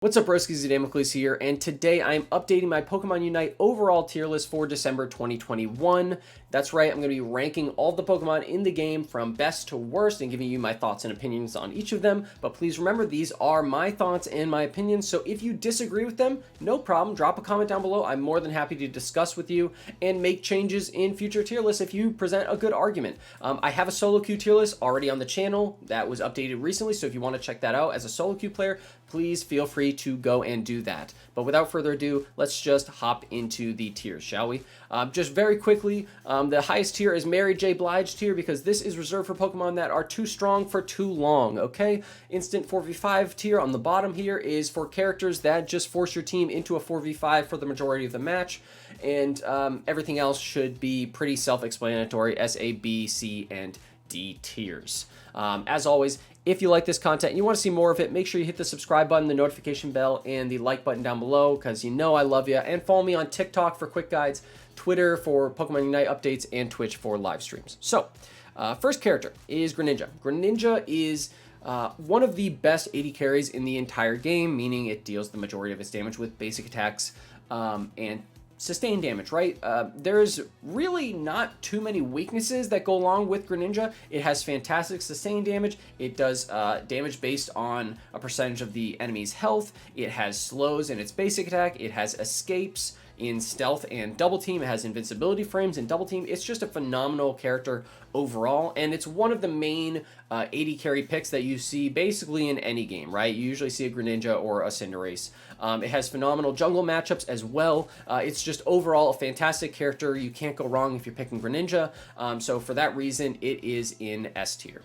What's up, broskies? Damocles here, and today I'm updating my Pokemon Unite overall tier list for December 2021. That's right, I'm going to be ranking all the Pokemon in the game from best to worst and giving you my thoughts and opinions on each of them. But please remember, these are my thoughts and my opinions, so if you disagree with them, no problem, drop a comment down below. I'm more than happy to discuss with you and make changes in future tier lists if you present a good argument. I have a solo queue tier list already on the channel that was updated recently, so if you want to check that out as a solo queue player, please feel free to go and do that. But without further ado, let's just hop into the tiers, shall we? Just very quickly, the highest tier is Mary J. Blige tier because this is reserved for Pokemon that are too strong for too long, okay? Instant 4v5 tier on the bottom here is for characters that just force your team into a 4v5 for the majority of the match, and everything else should be pretty self-explanatory, S, A, B, C, and D tiers. As always, if you like this content and you want to see more of it, make sure you hit the subscribe button, the notification bell, and the like button down below because you know I love you. And follow me on TikTok for quick guides, Twitter for Pokemon Unite updates, and Twitch for live streams. So, first character is Greninja. Greninja is one of the best 80 carries in the entire game, meaning it deals the majority of its damage with basic attacks and sustained damage, right? There's really not too many weaknesses that go along with Greninja. It has fantastic sustained damage. It does damage based on a percentage of the enemy's health. It has slows in its basic attack. It has escapes in stealth and double team. It has invincibility frames in double team. It's just a phenomenal character overall, and it's one of the main 80 carry picks that you see basically in any game, right? You usually see a Greninja or a Cinderace. It has phenomenal jungle matchups as well. It's just overall a fantastic character. You can't go wrong if you're picking Greninja. So for that reason, it is in S tier.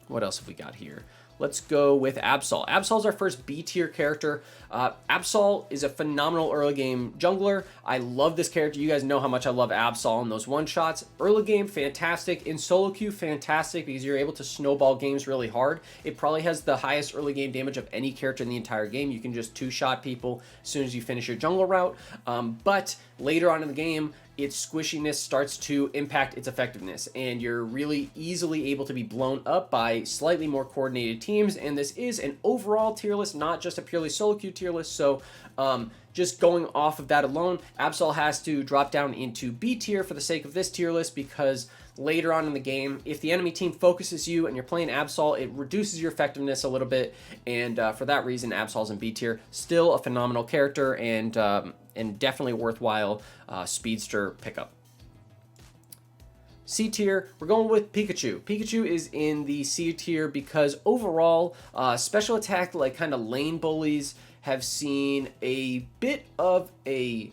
What else have we got here? Let's go with Absol. Absol's our first B tier character. Absol is a phenomenal early game jungler. I love this character. You guys know how much I love Absol in those one-shots. Early game, fantastic. In solo queue, fantastic because you're able to snowball games really hard. It probably has the highest early game damage of any character in the entire game. You can just two-shot people as soon as you finish your jungle route. But later on in the game, its squishiness starts to impact its effectiveness, and you're really easily able to be blown up by slightly more coordinated teams, and this is an overall tier list, not just a purely solo queue tier list, so just going off of that alone, Absol has to drop down into B tier for the sake of this tier list because later on in the game, if the enemy team focuses you and you're playing Absol, it reduces your effectiveness a little bit, and for that reason, Absol's in B tier. Still a phenomenal character and definitely worthwhile speedster pickup. C tier, we're going with Pikachu. Pikachu is in the C tier because overall, special attack like kind of lane bullies have seen a bit of a,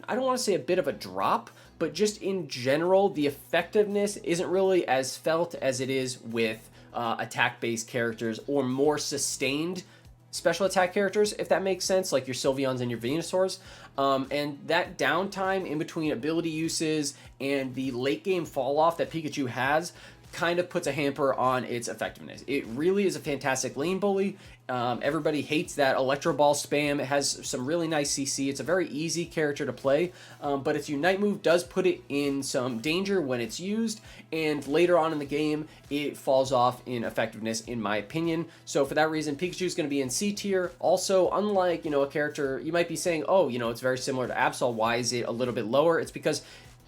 I don't want to say a bit of a drop, but just in general, the effectiveness isn't really as felt as it is with attack-based characters or more sustained special attack characters, if that makes sense, like your Sylveons and your Venusaurs. And that downtime in between ability uses and the late game fall off that Pikachu has kind of puts a hamper on its effectiveness. It really is a fantastic lane bully. Everybody hates that Electro Ball spam. It has some really nice CC. It's a very easy character to play, but its Unite move does put it in some danger when it's used, and later on in the game, it falls off in effectiveness, in my opinion. So for that reason, Pikachu is going to be in C tier. Also, unlike, a character, you might be saying, oh, it's very similar to Absol. Why is it a little bit lower? It's because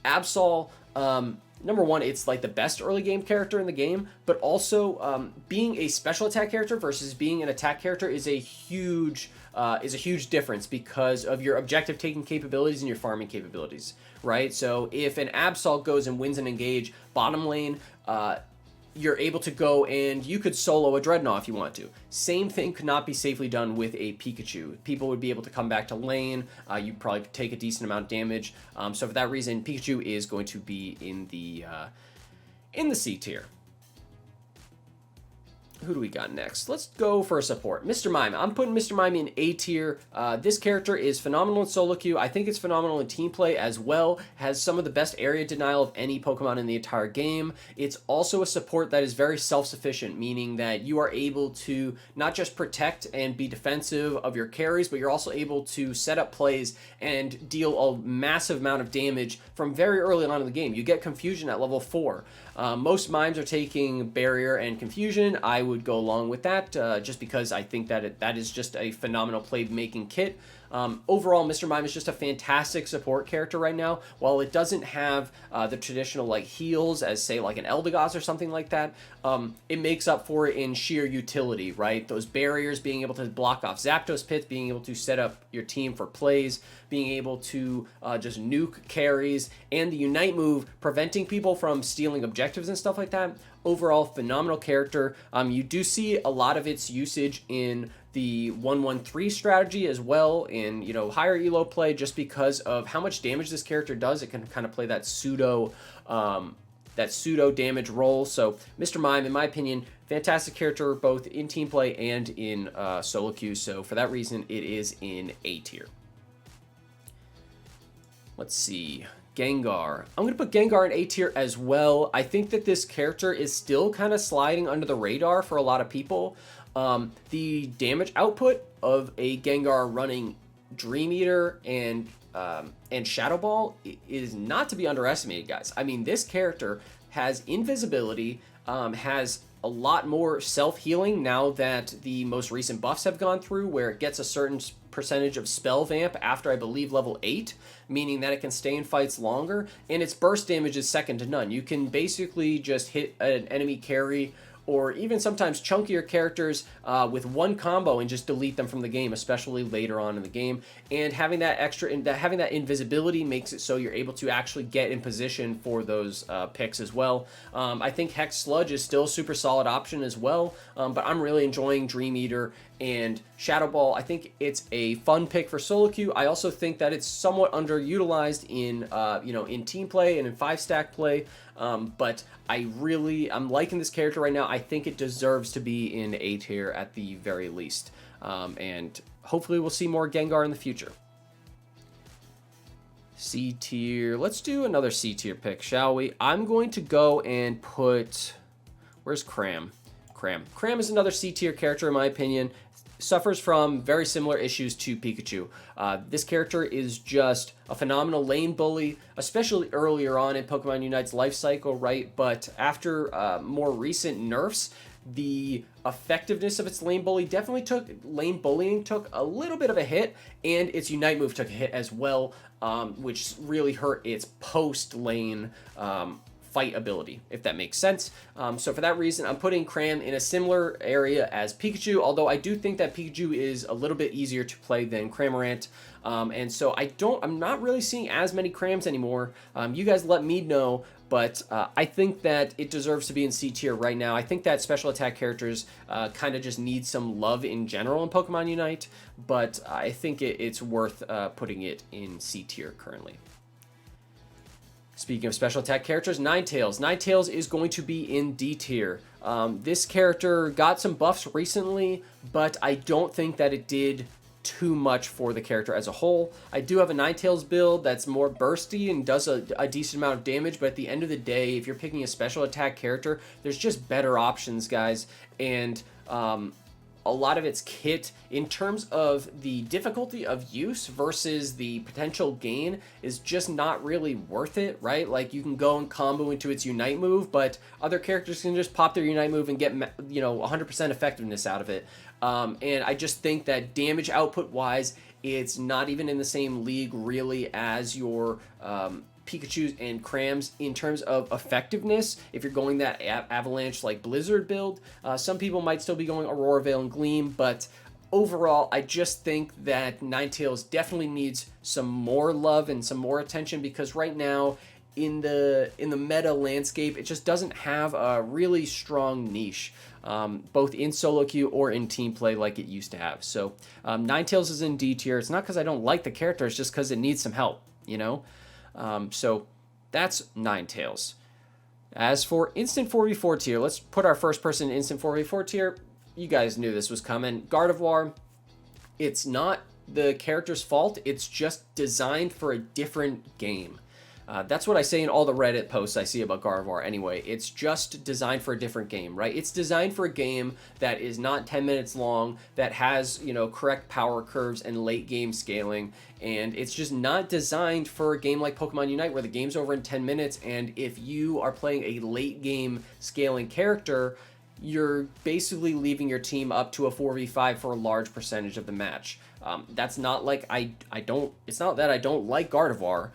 Absol, number one, it's like the best early game character in the game, but also being a special attack character versus being an attack character is a huge difference because of your objective taking capabilities and your farming capabilities, right? So if an Absol goes and wins an engage bottom lane, you're able to go and you could solo a Dreadnought if you want to. Same thing could not be safely done with a Pikachu. People would be able to come back to lane. You'd probably take a decent amount of damage. So for that reason, Pikachu is going to be in the C tier. Who do we got next? Let's go for a support. Mr. Mime. I'm putting Mr. Mime in A tier. This character is phenomenal in solo queue. I think it's phenomenal in team play as well. Has some of the best area denial of any Pokemon in the entire game. It's also a support that is very self-sufficient, meaning that you are able to not just protect and be defensive of your carries, but you're also able to set up plays and deal a massive amount of damage from very early on in the game. You get confusion at level 4. Most Mimes are taking barrier and confusion. I would go along with that, just because I think that that is just a phenomenal playmaking kit. Overall, Mr. Mime is just a fantastic support character right now. While it doesn't have the traditional like heals as say like an LDGOS or something like that, it makes up for it in sheer utility, right? Those barriers, being able to block off Zapdos pits, being able to set up your team for plays, being able to just nuke carries, and the Unite move, preventing people from stealing objectives and stuff like that. Overall, phenomenal character. You do see a lot of its usage in the 1-1-3 strategy as well, in, you know, higher elo play, just because of how much damage this character does. It can kind of play that pseudo damage role. So Mr. Mime, in my opinion, fantastic character both in team play and in solo queue. So for that reason, it is in A tier. Let's see. Gengar. I'm going to put Gengar in A tier as well. I think that this character is still kind of sliding under the radar for a lot of people. The damage output of a Gengar running Dream Eater and Shadow Ball is not to be underestimated, guys. I mean, this character has invisibility, has a lot more self-healing now that the most recent buffs have gone through, where it gets a certain percentage of spell vamp after, I believe, level 8, meaning that it can stay in fights longer, and its burst damage is second to none. You can basically just hit an enemy carry or even sometimes chunkier characters with one combo and just delete them from the game, especially later on in the game. And having that having that invisibility makes it so you're able to actually get in position for those picks as well. I think Hex Sludge is still a super solid option as well, but I'm really enjoying Dream Eater and Shadow Ball. I think it's a fun pick for solo queue. I also think that it's somewhat underutilized in in team play and in 5-stack play. But I'm liking this character right now. I think it deserves to be in A tier at the very least. And hopefully we'll see more Gengar in the future. C tier. Let's do another C tier pick, shall we? I'm going to go and put... Where's Cram? Cram is another C tier character in my opinion. Suffers from very similar issues to Pikachu. This character is just a phenomenal lane bully, especially earlier on in Pokemon Unite's life cycle, right? But after more recent nerfs, the effectiveness of its lane bullying took a little bit of a hit, and its Unite move took a hit as well, which really hurt its post-lane fight ability, if that makes sense. So for that reason, I'm putting Cram in a similar area as Pikachu, although I do think that Pikachu is a little bit easier to play than Cramorant. And so I'm not really seeing as many Crams anymore. You guys let me know, but I think that it deserves to be in C tier right now. I think that special attack characters kind of just need some love in general in Pokemon Unite, but I think it's worth putting it in C tier currently. Speaking of special attack characters, Ninetales. Ninetales is going to be in D tier. This character got some buffs recently, but I don't think that it did too much for the character as a whole. I do have a Ninetales build that's more bursty and does a decent amount of damage, but at the end of the day, if you're picking a special attack character, there's just better options, guys. And a lot of its kit, in terms of the difficulty of use versus the potential gain, is just not really worth it, right? Like, you can go and combo into its Unite move, but other characters can just pop their Unite move and get 100% effectiveness out of it. And I just think that damage output wise, it's not even in the same league really as your Pikachus and Crams in terms of effectiveness. If you're going that Avalanche like Blizzard build, some people might still be going Aurora Veil and Gleam, but overall I just think that Ninetales definitely needs some more love and some more attention, because right now in the meta landscape it just doesn't have a really strong niche, both in solo queue or in team play like it used to have. So Ninetales is in D tier. It's not because I don't like the character, it's just because it needs some help, you know. So that's Ninetales. As for instant 4v4 tier, let's put our first person in instant 4v4 tier. You guys knew this was coming. Gardevoir. It's not the character's fault. It's just designed for a different game. That's what I say in all the Reddit posts I see about Gardevoir anyway. It's just designed for a different game, right? It's designed for a game that is not 10 minutes long, that has, correct power curves and late game scaling, and it's just not designed for a game like Pokemon Unite where the game's over in 10 minutes, and if you are playing a late game scaling character, you're basically leaving your team up to a 4v5 for a large percentage of the match. That's not like it's not that I don't like Gardevoir.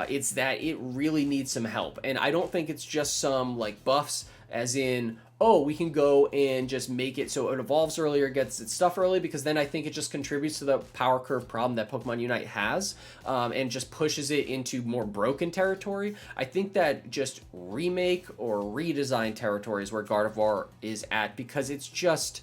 It's that it really needs some help. And I don't think it's just some like buffs as in, oh, we can go and just make it so it evolves earlier, gets its stuff early, because then I think it just contributes to the power curve problem that Pokemon Unite has, and just pushes it into more broken territory. I think that just remake or redesign territory is where Gardevoir is at, because it's just...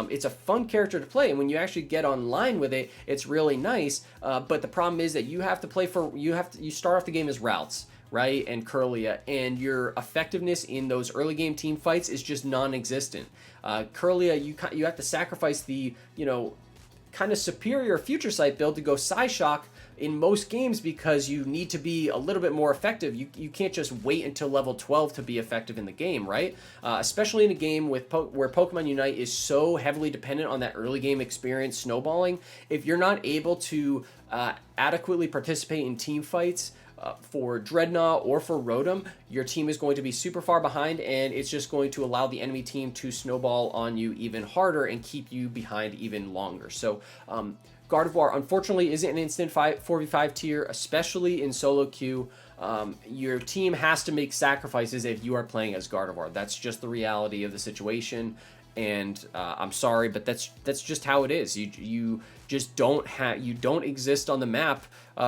it's a fun character to play, and when you actually get online with it, it's really nice. But the problem is that you have to play for... You start off the game as routes, right, and Kirlia, and your effectiveness in those early game team fights is just non-existent. Kirlia, you have to sacrifice the, kind of superior Future Sight build to go Psyshock in most games, because you need to be a little bit more effective. You can't just wait until level 12 to be effective in the game, right? Especially in a game where Pokemon Unite is so heavily dependent on that early game experience snowballing. If you're not able to adequately participate in team fights, for Dreadnought or for Rotom, your team is going to be super far behind, and it's just going to allow the enemy team to snowball on you even harder and keep you behind even longer. So Gardevoir, unfortunately, isn't an instant 4v5 tier, especially in solo queue. Your team has to make sacrifices if you are playing as Gardevoir. That's just the reality of the situation. And I'm sorry, but that's just how it is. You just don't exist on the map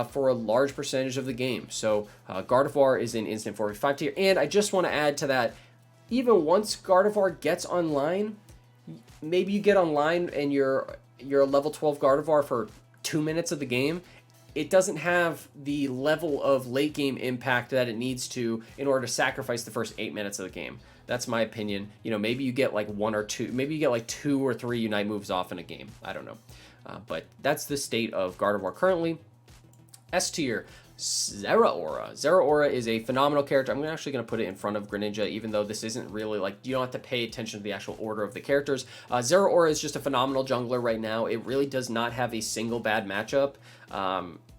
for a large percentage of the game. So Gardevoir is an instant 4v5 tier. And I just want to add to that, even once Gardevoir gets online, maybe you get online and you're a level 12 Gardevoir for 2 minutes of the game. It doesn't have the level of late game impact that it needs to in order to sacrifice the first 8 minutes of the game. That's my opinion. Maybe you get like 1 or 2, maybe you get like 2 or 3 Unite moves off in a game. I don't know. But that's the state of Gardevoir currently. S tier, Zeraora. Zeraora is a phenomenal character. I'm actually going to put it in front of Greninja, even though this isn't really like, you don't have to pay attention to the actual order of the characters. Zeraora is just a phenomenal jungler right now. It really does not have a single bad matchup.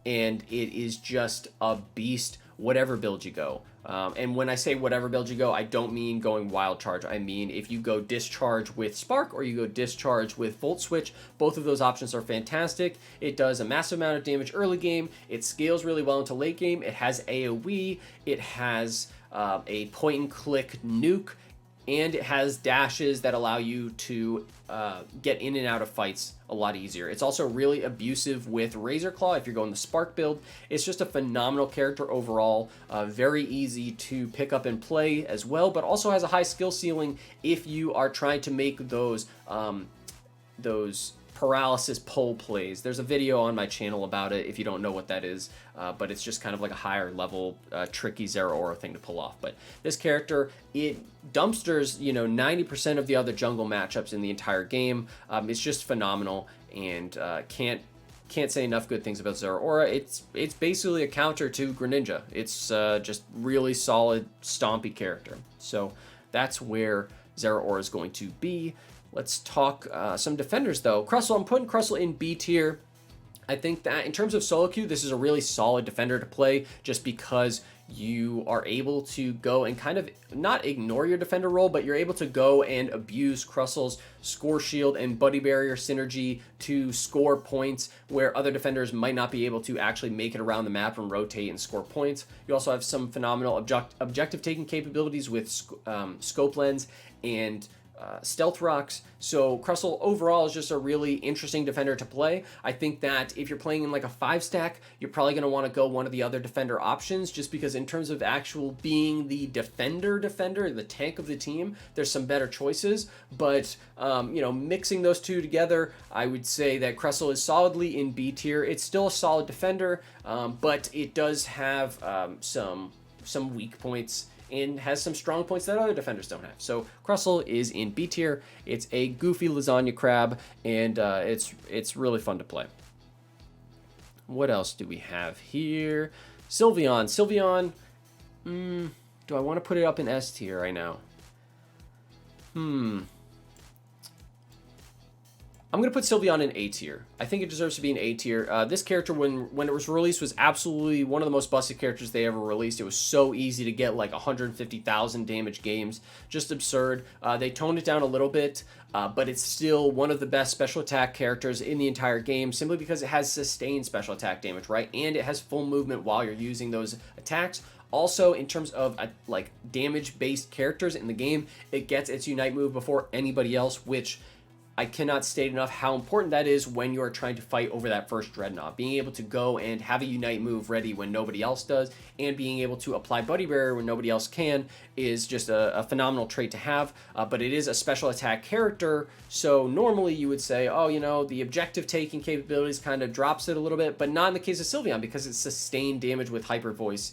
And it is just a beast, whatever build you go. And when I say whatever build you go, I don't mean going Wild Charge. I mean if you go Discharge with Spark or you go Discharge with Volt Switch, both of those options are fantastic. It does a massive amount of damage early game. It scales really well into late game. It has AoE. It has a point-and-click nuke. And it has dashes that allow you to get in and out of fights a lot easier. It's also really abusive with Razor Claw if you're going the Spark build. It's just a phenomenal character overall. Very easy to pick up and play as well, but also has a high skill ceiling if you are trying to make those paralysis pull plays. There's a video on my channel about it if you don't know what that is, but it's just kind of like a higher level tricky Zeraora thing to pull off. But this character, it dumpsters 90% of the other jungle matchups in the entire game. It's just phenomenal, and can't say enough good things about Zeraora. It's basically a counter to Greninja. It's just really solid stompy character. So that's where Zeraora is going to be. Let's talk some defenders, though. Crustle, I'm putting Crustle in B tier. I think that in terms of solo queue, this is a really solid defender to play just because you are able to go and kind of not ignore your defender role, but you're able to go and abuse Crustle's Score Shield and Buddy Barrier synergy to score points where other defenders might not be able to actually make it around the map and rotate and score points. You also have some phenomenal objective taking capabilities with Scope Lens and Stealth Rocks. So Crustle overall is just a really interesting defender to play. I think that if you're playing in like a 5-stack, you're probably going to want to go one of the other defender options, just because in terms of actual being the defender, the tank of the team, there's some better choices. But mixing those two together, I would say that Crustle is solidly in B tier. It's still a solid defender, but it does have some weak points and has some strong points that other defenders don't have. So Crustle is in B tier. It's a goofy lasagna crab, and it's really fun to play. What else do we have here? Sylveon. Sylveon, do I want to put it up in S tier right now? I'm going to put Sylveon in A tier. I think it deserves to be an A tier. This character, when it was released, was absolutely one of the most busted characters they ever released. It was so easy to get like 150,000 damage games. Just absurd. They toned it down a little bit, but it's still one of the best special attack characters in the entire game, simply because it has sustained special attack damage, right? And it has full movement while you're using those attacks. Also, in terms of like damage-based characters in the game, it gets its Unite move before anybody else, which I cannot state enough how important that is when you are trying to fight over that first Dreadnought. Being able to go and have a Unite move ready when nobody else does, and being able to apply Buddy Barrier when nobody else can, is just a phenomenal trait to have. But it is a special attack character, so normally you would say, oh, you know, the objective taking capabilities kind of drops it a little bit, but not in the case of Sylveon, because it's sustained damage with Hyper Voice.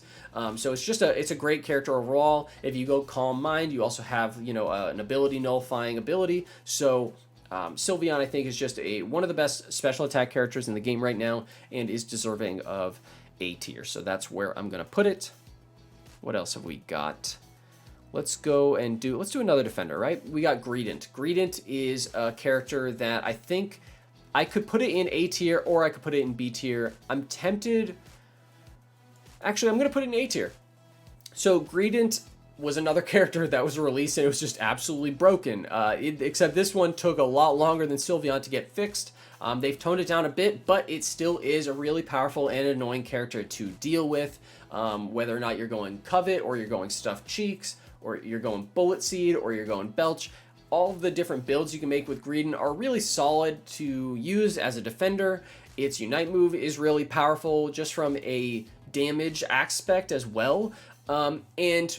So it's a great character overall. If you go Calm Mind, you also have, you know, an ability nullifying ability. So Sylveon, I think, is just one of the best special attack characters in the game right now, and is deserving of A tier. So that's where I'm going to put it. What else have we got? Let's do another defender, right? We got Greedent. Greedent is a character that I think I could put it in A tier, or I could put it in B tier. I'm tempted. Actually, I'm going to put it in A tier. So Greedent was another character that was released, and it was just absolutely broken. Except this one took a lot longer than Sylveon to get fixed. They've toned it down a bit, but it still is a really powerful and annoying character to deal with. Whether or not you're going Covet, or you're going Stuffed Cheeks, or you're going Bullet Seed, or you're going Belch, all of the different builds you can make with Greedent are really solid to use as a defender. Its Unite move is really powerful just from a damage aspect as well. And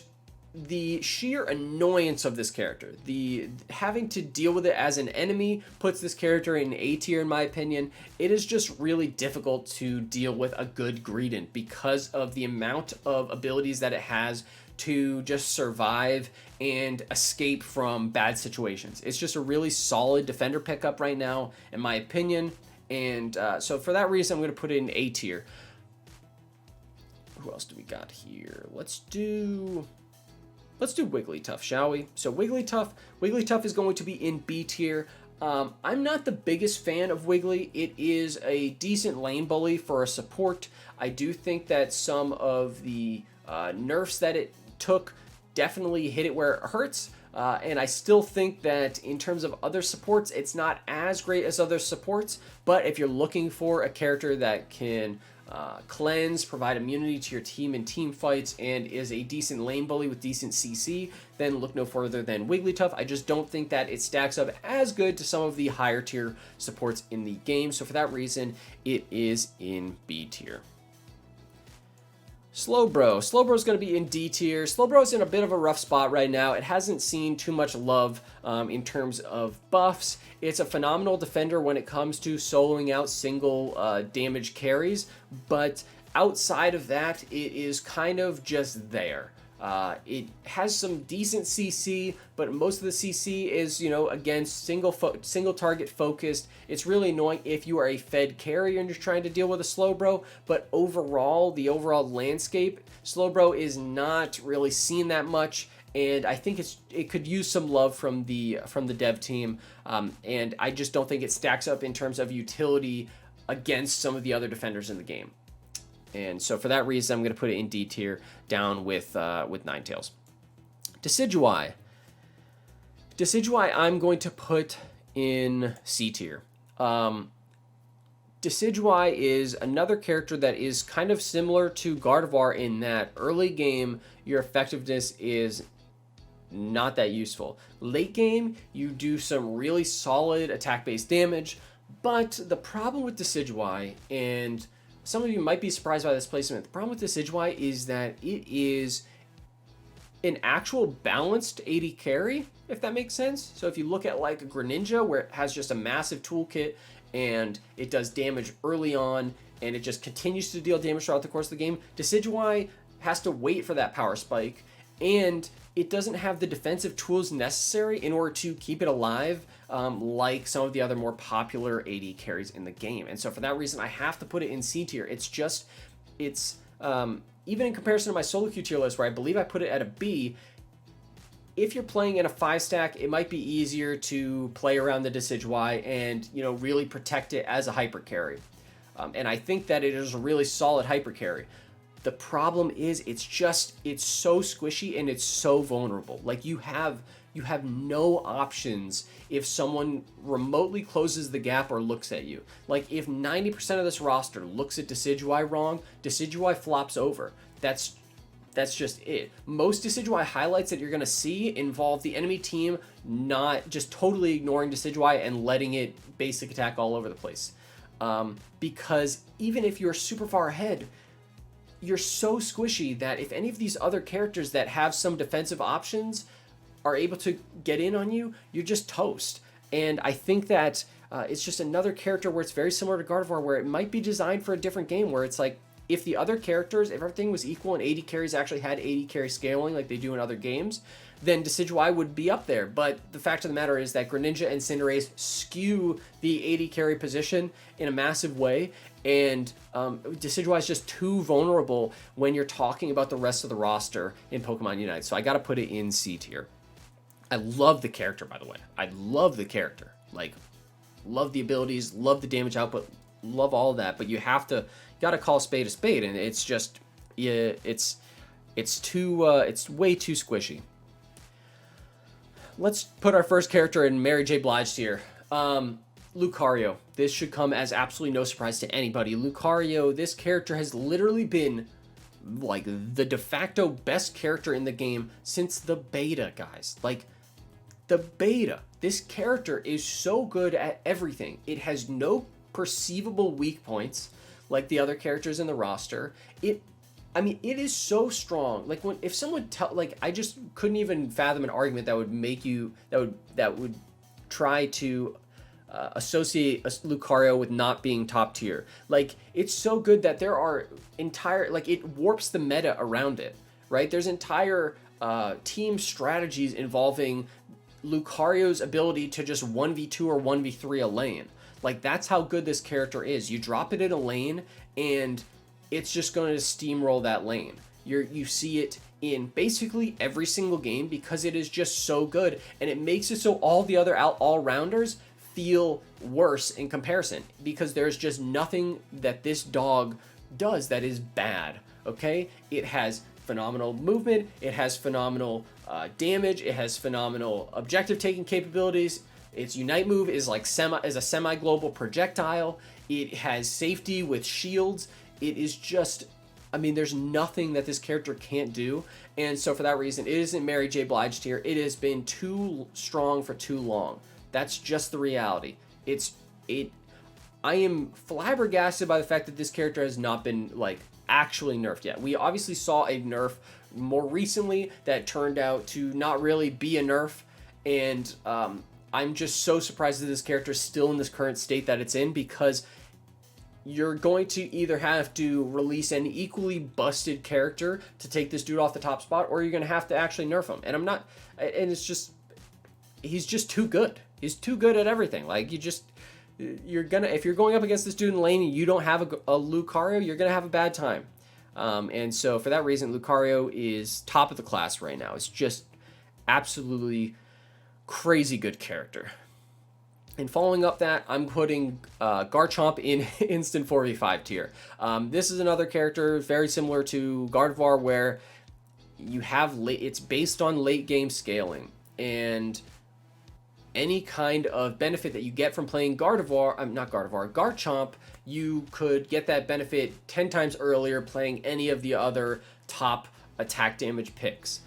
the sheer annoyance of this character, the having to deal with it as an enemy, puts this character in A tier in my opinion. It is just really difficult to deal with a good Greedent because of the amount of abilities that it has to just survive and escape from bad situations. It's just a really solid defender pickup right now, in my opinion. And so for that reason, I'm going to put it in A tier. Who else do we got here? Let's do Wigglytuff, shall we? So Wigglytuff is going to be in B tier. I'm not the biggest fan of Wiggly. It is a decent lane bully for a support. I do think that some of the nerfs that it took definitely hit it where it hurts. And I still think that in terms of other supports, it's not as great as other supports. But if you're looking for a character that can cleanse, provide immunity to your team in team fights, and is a decent lane bully with decent CC, then look no further than Wigglytuff. I just don't think that it stacks up as good to some of the higher tier supports in the game. So for that reason, it is in B tier. Slowbro. Slowbro is going to be in D tier. Slowbro is in a bit of a rough spot right now. It hasn't seen too much love in terms of buffs. It's a phenomenal defender when it comes to soloing out single damage carries, but outside of that, it is kind of just there. It has some decent CC, but most of the CC is, you know, against single target focused. It's really annoying if you are a fed carrier and you're trying to deal with a Slowbro, but overall, the overall landscape, Slowbro is not really seen that much, and I think it could use some love from the dev team, and I just don't think it stacks up in terms of utility against some of the other defenders in the game. And so for that reason, I'm going to put it in D tier, down with Ninetales. Decidueye. Decidueye, I'm going to put in C tier. Decidueye is another character that is kind of similar to Gardevoir in that early game, your effectiveness is not that useful. Late game, you do some really solid attack-based damage, but the problem with Decidueye, and some of you might be surprised by this placement, the problem with Decidueye is that it is an actual balanced AD carry, if that makes sense. So if you look at like a Greninja, where it has just a massive toolkit and it does damage early on and it just continues to deal damage throughout the course of the game, Decidueye has to wait for that power spike, and it doesn't have the defensive tools necessary in order to keep it alive, like some of the other more popular AD carries in the game. And so for that reason, I have to put it in C tier. It's even in comparison to my solo queue tier list, where I believe I put it at a B, if you're playing in a 5-stack, it might be easier to play around the Decidueye and, you know, really protect it as a hyper carry. And I think that it is a really solid hyper carry. The problem is it's so squishy and it's so vulnerable. Like you have no options if someone remotely closes the gap or looks at you. Like if 90% of this roster looks at Decidueye wrong, Decidueye flops over. That's just it. Most Decidueye highlights that you're going to see involve the enemy team not just totally ignoring Decidueye and letting it basic attack all over the place. Because even if you're super far ahead, you're so squishy that if any of these other characters that have some defensive options are able to get in on you, you're just toast. And I think that it's just another character where it's very similar to Gardevoir, where it might be designed for a different game, where it's like, if the other characters, if everything was equal and 80 carries actually had 80 carry scaling like they do in other games, then Decidueye would be up there. But the fact of the matter is that Greninja and Cinderace skew the 80 carry position in a massive way, and Decidueye is just too vulnerable when you're talking about the rest of the roster in Pokemon Unite. So I got to put it in C tier. I love the character, by the way. I love the character. Like, love the abilities, love the damage output, love all of that. But you gotta call a spade, and it's just, yeah, it's way too squishy. Let's put our first character in Mary J. Blige tier. Lucario. This should come as absolutely no surprise to anybody. Lucario, this character has literally been like the de facto best character in the game since the beta, guys. Like, the beta. This character is so good at everything. It has no perceivable weak points like the other characters in the roster. It is so strong. Like, if someone I just couldn't even fathom an argument that would make you, that would try to associate a Lucario with not being top tier. Like, it's so good that there are it warps the meta around it, right? There's entire team strategies involving Lucario's ability to just 1v2 or 1v3 a lane. Like, that's how good this character is. You drop it in a lane, and it's just going to steamroll that lane. You see it in basically every single game because it is just so good, and it makes it so all the other all-rounders feel worse in comparison because there's just nothing that this dog does that is bad, okay? It has phenomenal movement, it has phenomenal damage, it has phenomenal objective taking capabilities. Its Unite move is like a semi-global projectile. It has safety with shields. It is just, there's nothing that this character can't do. And so for that reason, it isn't Mary J. Blige tier. It has been too strong for too long. That's just the reality. I am flabbergasted by the fact that this character has not been, like, actually nerfed yet. We obviously saw a nerf more recently that turned out to not really be a nerf, and I'm just so surprised that this character is still in this current state that it's in, because you're going to either have to release an equally busted character to take this dude off the top spot, or you're going to have to actually nerf him. And he's just too good. He's too good at everything. Like, if you're going up against this dude in the lane and you don't have a Lucario, you're going to have a bad time. And so for that reason, Lucario is top of the class right now. It's just absolutely crazy good character. And following up that, I'm putting Garchomp in instant 4v5 tier. This is another character very similar to Gardevoir, where you have it's based on late game scaling, and any kind of benefit that you get from playing Garchomp, you could get that benefit 10 times earlier playing any of the other top attack damage picks.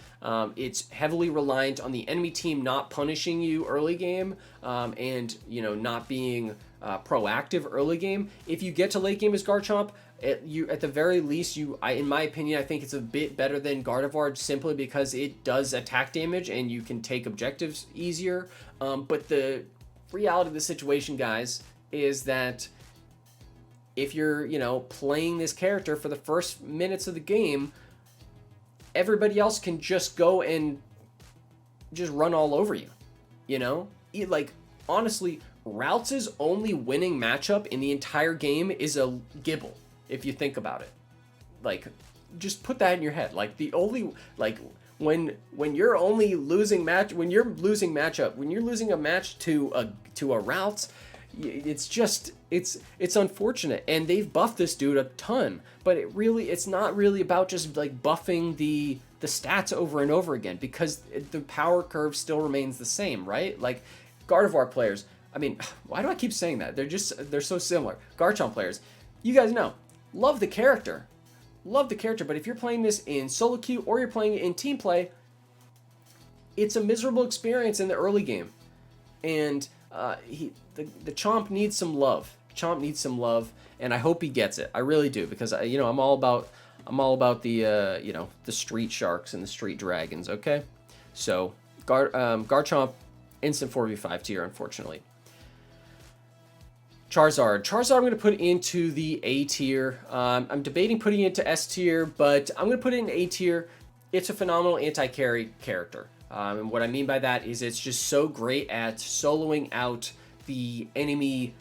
It's heavily reliant on the enemy team not punishing you early game, and not being proactive early game. If you get to late game as Garchomp, at the very least, in my opinion, I think it's a bit better than Gardevoir, simply because it does attack damage and you can take objectives easier. But the reality of the situation, guys, is that if you're playing this character for the first minutes of the game, everybody else can just go and just run all over you. Like, honestly, Routes' only winning matchup in the entire game is a Gibble, if you think about it. Like, just put that in your head. Like, the only, when you're only losing when you're losing a match to a route, it's unfortunate. And they've buffed this dude a ton, but it's not really about just like buffing the stats over and over again, because the power curve still remains the same, right? Like Gardevoir players, I mean, why do I keep saying that? They're so similar. Garchomp players, you guys know, love the character, but if you're playing this in solo queue or you're playing it in team play, it's a miserable experience in the early game. And the Chomp needs some love. And I hope he gets it. I really do, because I'm all about the the street sharks and the street dragons. Okay, so Garchomp, instant 4v5 tier, unfortunately. Charizard I'm going to put into the A tier. I'm debating putting it into S tier, but I'm going to put it in A tier. It's a phenomenal anti-carry character. And what I mean by that is it's just so great at soloing out the enemy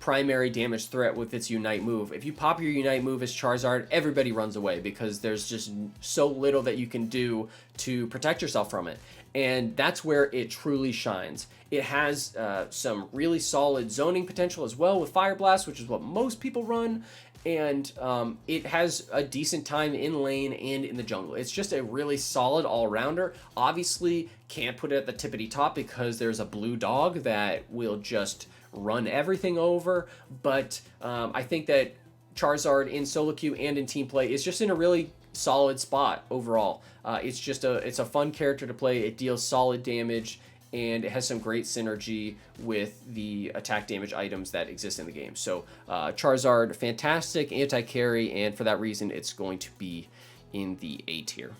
primary damage threat with its Unite move. If you pop your Unite move as Charizard, everybody runs away, because there's just so little that you can do to protect yourself from it. And that's where it truly shines. It has some really solid zoning potential as well with Fire Blast, which is what most people run. And it has a decent time in lane and in the jungle. It's just a really solid all-rounder. Obviously, can't put it at the tippity top because there's a blue dog that will just run everything over. But I think that Charizard in solo queue and in team play is just in a really solid spot overall. It's a fun character to play. It deals solid damage, and it has some great synergy with the attack damage items that exist in the game. So Charizard, fantastic anti-carry, and for that reason, it's going to be in the A tier.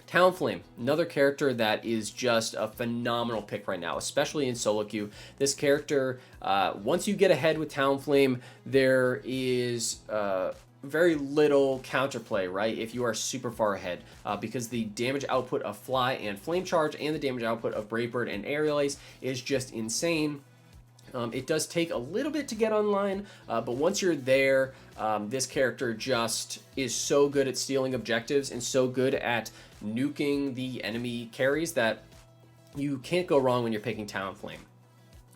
Talonflame, another character that is just a phenomenal pick right now, especially in solo queue. This character, once you get ahead with Talonflame, there is very little counterplay, right? If you are super far ahead, because the damage output of Fly and Flame Charge and the damage output of Brave Bird and Aerial Ace is just insane. It does take a little bit to get online, but once you're there, this character just is so good at stealing objectives and so good at nuking the enemy carries that you can't go wrong when you're picking Talonflame.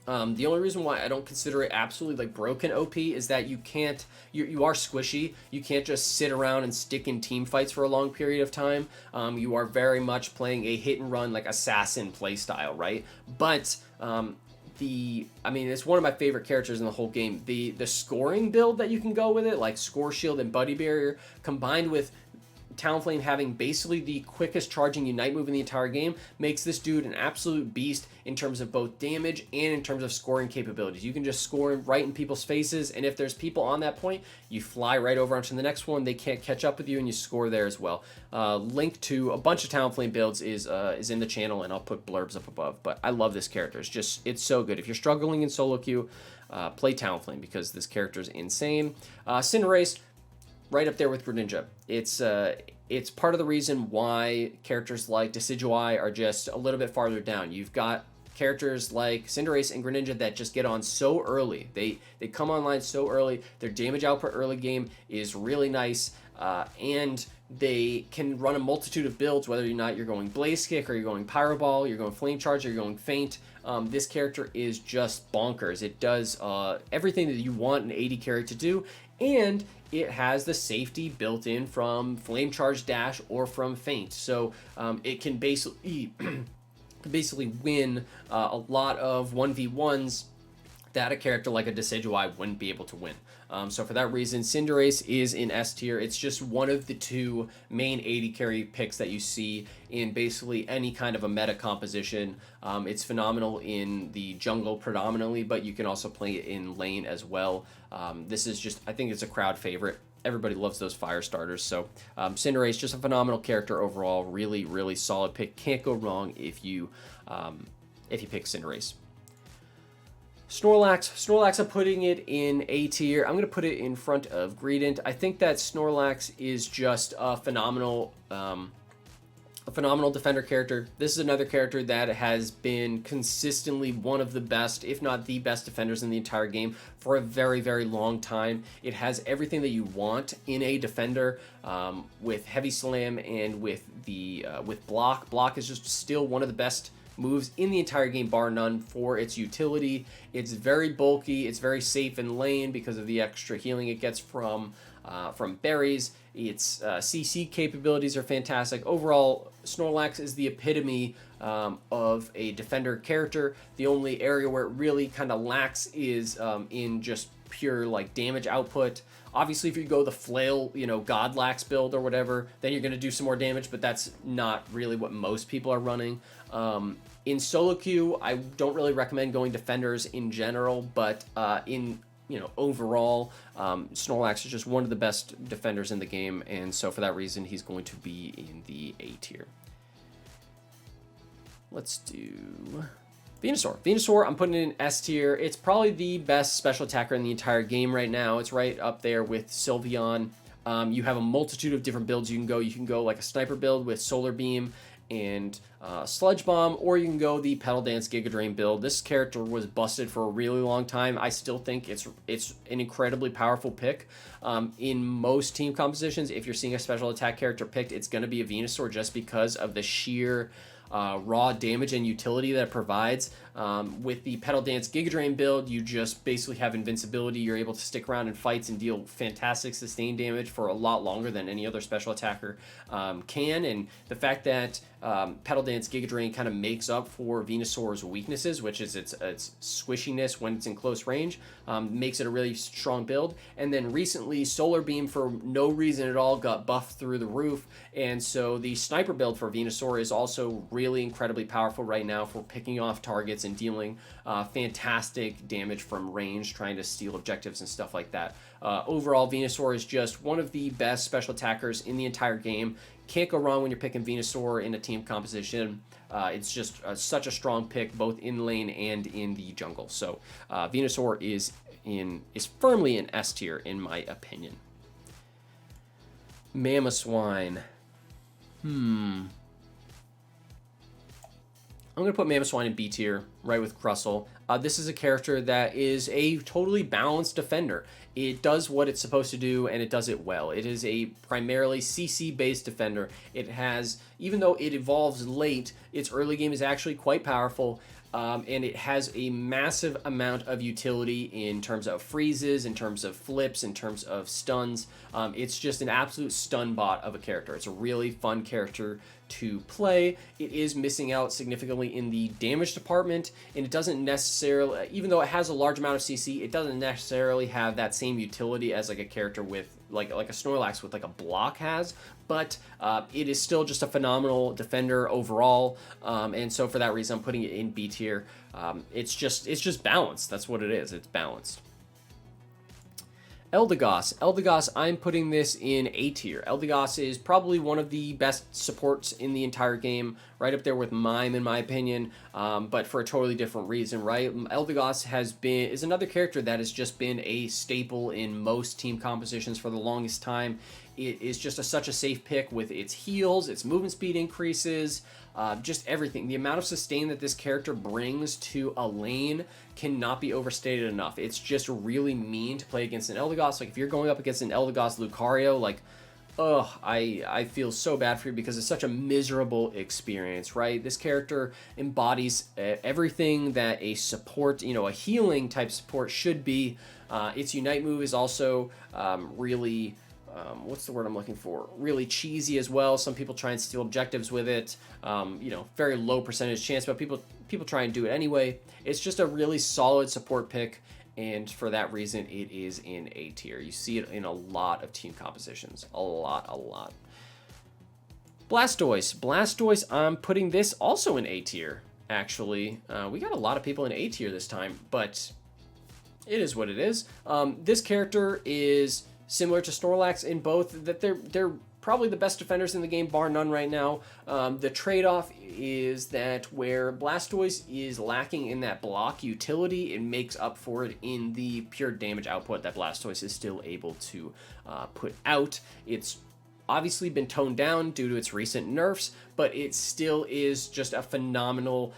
The only reason why I don't consider it absolutely like broken OP is that you are squishy. You can't just sit around and stick in team fights for a long period of time. You are very much playing a hit and run, like assassin playstyle, right? But it's one of my favorite characters in the whole game. The scoring build that you can go with it, like Score Shield and Buddy Barrier, combined with Talonflame having basically the quickest charging Unite move in the entire game, makes this dude an absolute beast in terms of both damage and in terms of scoring capabilities. You can just score right in people's faces, and if there's people on that point, you fly right over onto the next one. They can't catch up with you, and you score there as well. Link to a bunch of Talonflame builds is in the channel, and I'll put blurbs up above. But I love this character. It's so good. If you're struggling in solo queue, play Talonflame, because this character is insane. Cinderace, right up there with Greninja. It's part of the reason why characters like Decidueye are just a little bit farther down. You've got characters like Cinderace and Greninja that just get on so early. They come online so early. Their damage output early game is really nice, and they can run a multitude of builds, whether or not you're going Blaze Kick or you're going Pyro Ball, you're going Flame Charge, or you're going Feint. This character is just bonkers. It does everything that you want an AD carry to do, and it has the safety built in from Flame Charge Dash or from Feint. So it can basically win a lot of 1v1s that a character like a Decidueye wouldn't be able to win. So for that reason, Cinderace is in S tier. It's just one of the two main AD carry picks that you see in basically any kind of a meta composition. It's phenomenal in the jungle predominantly, but you can also play it in lane as well. This is just, I think it's a crowd favorite. Everybody loves those fire starters. So Cinderace, just a phenomenal character overall. Really, really solid pick. Can't go wrong if you pick Cinderace. Snorlax, I'm putting it in A tier. I'm going to put it in front of Greedent. I think that Snorlax is just a phenomenal A phenomenal defender character. This is another character that has been consistently one of the best, if not the best defenders in the entire game for a very, very long time. It has everything that you want in a defender, with heavy slam and with block. Block is just still one of the best moves in the entire game, bar none, for its utility. It's very bulky. It's very safe in lane because of the extra healing it gets from berries. Its CC capabilities are fantastic. Overall, Snorlax is the epitome of a defender character. The only area where it really kind of lacks is in just pure like damage output. Obviously, if you go the flail, Godlax build or whatever, then you're going to do some more damage, but that's not really what most people are running. In solo queue, I don't really recommend going defenders in general, but overall, Snorlax is just one of the best defenders in the game, and so for that reason, he's going to be in the A tier. Let's do Venusaur. Venusaur, I'm putting in S tier. It's probably the best special attacker in the entire game right now. It's right up there with Sylveon. You have a multitude of different builds you can go. You can go like a sniper build with Solar Beam and Sludge Bomb, or you can go the Petal Dance Giga Drain build. This character was busted for a really long time. I still think it's an incredibly powerful pick. In most team compositions, if you're seeing a special attack character picked, it's going to be a Venusaur just because of the sheer raw damage and utility that it provides. With the Petal Dance Giga Drain build, you just basically have invincibility. You're able to stick around in fights and deal fantastic sustained damage for a lot longer than any other special attacker can. And the fact that Petal Dance Giga Drain kind of makes up for Venusaur's weaknesses, which is its squishiness when it's in close range, makes it a really strong build. And then recently, Solar Beam, for no reason at all, got buffed through the roof. And so the Sniper build for Venusaur is also really incredibly powerful right now for picking off targets and dealing fantastic damage from range, trying to steal objectives and stuff like that. Overall, Venusaur is just one of the best special attackers in the entire game. Can't go wrong when you're picking Venusaur in a team composition. It's just such a strong pick both in lane and in the jungle. So Venusaur is firmly in S tier in my opinion. Mamoswine. I'm going to put Mamoswine in B tier, right with Crustle. This is a character that is a totally balanced defender. It does what it's supposed to do, and it does it well. It is a primarily CC-based defender. It has, even though it evolves late, its early game is actually quite powerful, and it has a massive amount of utility in terms of freezes, in terms of flips, in terms of stuns. It's just an absolute stun bot of a character. It's a really fun character to play. It is missing out significantly in the damage department, and it doesn't necessarily, even though it has a large amount of CC, it doesn't necessarily have that same utility as like a character with like a Snorlax with like a block has, but it is still just a phenomenal defender overall, and so for that reason I'm putting it in B tier. It's just balanced. That's what it is. It's balanced. LDGOS, I'm putting this in A tier. LDGOS is probably one of the best supports in the entire game, right up there with Mime in my opinion, but for a totally different reason, right? LDGOS is another character that has just been a staple in most team compositions for the longest time. It is just such a safe pick with its heals, its movement speed increases, just everything. The amount of sustain that this character brings to a lane cannot be overstated enough. It's just really mean to play against an LDGOS. Like if you're going up against an LDGOS Lucario, like, I feel so bad for you because it's such a miserable experience, right? This character embodies everything that a support, a healing type support should be. Its Unite move is also really... what's the word I'm looking for? Really cheesy as well. Some people try and steal objectives with it. Very low percentage chance, but people try and do it anyway. It's just a really solid support pick, and for that reason, it is in A tier. You see it in a lot of team compositions. A lot. Blastoise, I'm putting this also in A tier, actually. We got a lot of people in A tier this time, but it is what it is. This character is similar to Snorlax in both that they're probably the best defenders in the game, bar none right now. The trade-off is that where Blastoise is lacking in that block utility, it makes up for it in the pure damage output that Blastoise is still able to put out. It's obviously been toned down due to its recent nerfs, but it still is just a phenomenal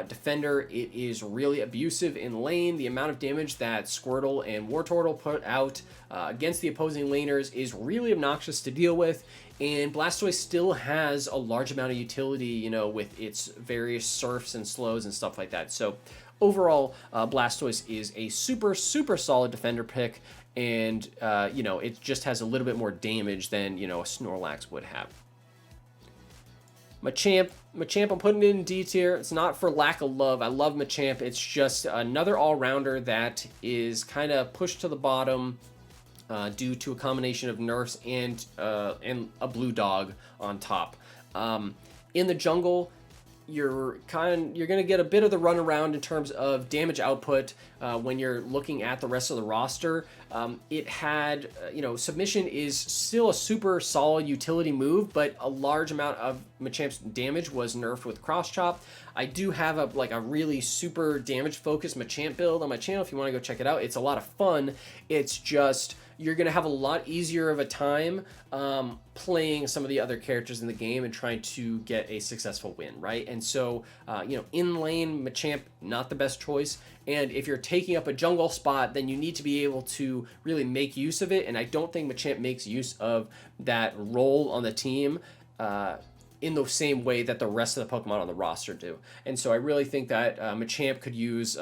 defender. It is really abusive in lane. The amount of damage that Squirtle and Wartortle put out against the opposing laners is really obnoxious to deal with. And Blastoise still has a large amount of utility, you know, with its various surfs and slows and stuff like that. So overall, Blastoise is a super, super solid defender pick. And, you know, it just has a little bit more damage than, you know, a Snorlax would have. Machamp, I'm putting it in D tier. It's not for lack of love. I love Machamp. It's just another all-rounder that is kind of pushed to the bottom due to a combination of nerfs and a blue dog on top. In the jungle, you're gonna get a bit of the runaround in terms of damage output when you're looking at the rest of the roster. It had, you know, submission is still a super solid utility move, but a large amount of Machamp's damage was nerfed with Cross Chop. I do have a really super damage focused Machamp build on my channel if you want to go check it out. It's a lot of fun. It's just you're going to have a lot easier of a time playing some of the other characters in the game and trying to get a successful win, right? And so, you know, in lane, Machamp, not the best choice. And if you're taking up a jungle spot, then you need to be able to really make use of it. And I don't think Machamp makes use of that role on the team in the same way that the rest of the Pokemon on the roster do. And so I really think that Machamp could use...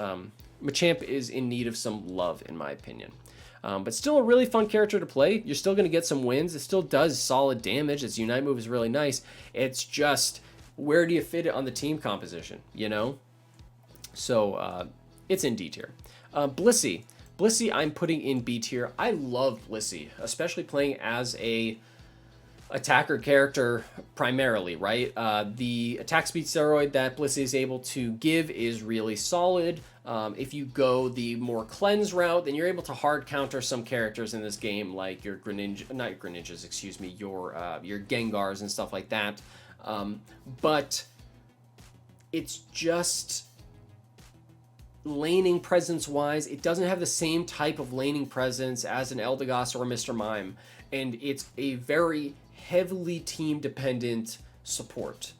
Machamp is in need of some love, in my opinion. But still a really fun character to play. You're still going to get some wins. It still does solid damage. Its Unite move is really nice. It's just, where do you fit it on the team composition, you know? So, it's in D tier. Blissey. Blissey I'm putting in B tier. I love Blissey, especially playing as a attacker character primarily, right? The attack speed steroid that Blissey is able to give is really solid. If you go the more cleanse route, then you're able to hard counter some characters in this game, like your Greninja, not your Greninjas, excuse me, your Gengars and stuff like that. But it's just laning presence wise, it doesn't have the same type of laning presence as an LDGOS or a Mr. Mime, and it's a very heavily team dependent support.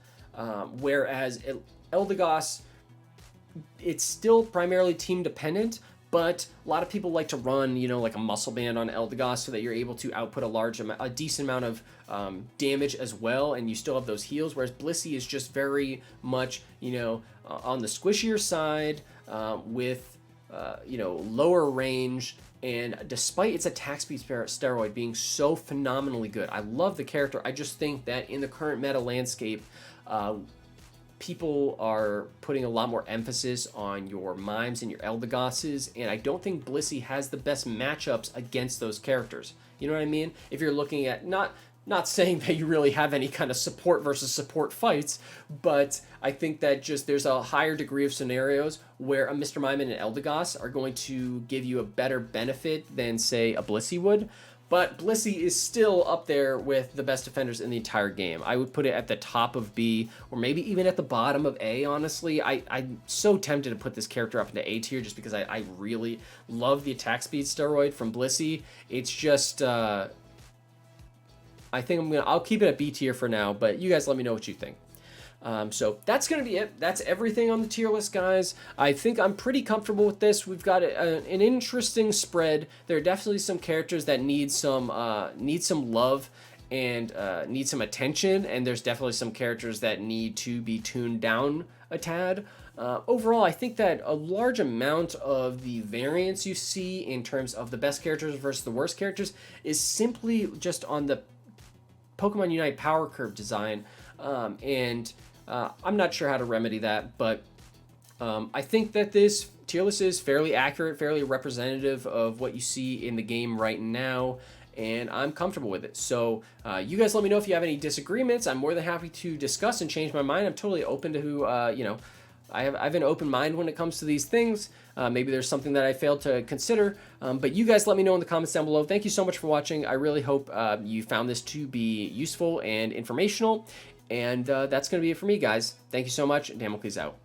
Whereas LDGOS, it's still primarily team dependent, but a lot of people like to run, you know, like a muscle band on LDGOS so that you're able to output a decent amount of damage as well, and you still have those heals, whereas Blissey is just very much, you know, on the squishier side with, you know, lower range. And despite its attack speed steroid being so phenomenally good, I love the character. I just think that in the current meta landscape, people are putting a lot more emphasis on your Mimes and your LDGOSes, and I don't think Blissey has the best matchups against those characters. You know what I mean? If you're looking at, not saying that you really have any kind of support versus support fights, but I think that just there's a higher degree of scenarios where a Mr. Mime and an LDGOS are going to give you a better benefit than, say, a Blissey would. But Blissey is still up there with the best defenders in the entire game. I would put it at the top of B, or maybe even at the bottom of A, honestly. I'm so tempted to put this character up into A tier just because I really love the attack speed steroid from Blissey. It's just... I think I'll keep it at B tier for now, but you guys let me know what you think. So that's going to be it. That's everything on the tier list, guys. I think I'm pretty comfortable with this. We've got an interesting spread. There are definitely some characters that need some love and need some attention, and there's definitely some characters that need to be tuned down a tad. Overall, I think that a large amount of the variance you see in terms of the best characters versus the worst characters is simply just on the Pokemon Unite power curve design, and I'm not sure how to remedy that, but I think that this tier list is fairly accurate, fairly representative of what you see in the game right now, and I'm comfortable with it. So you guys let me know if you have any disagreements. I'm more than happy to discuss and change my mind. I'm totally open to who, you know, I have an open mind when it comes to these things. Maybe there's something that I failed to consider, but you guys let me know in the comments down below. Thank you so much for watching. I really hope you found this to be useful and informational, and that's going to be it for me, guys. Thank you so much, and Damocles out.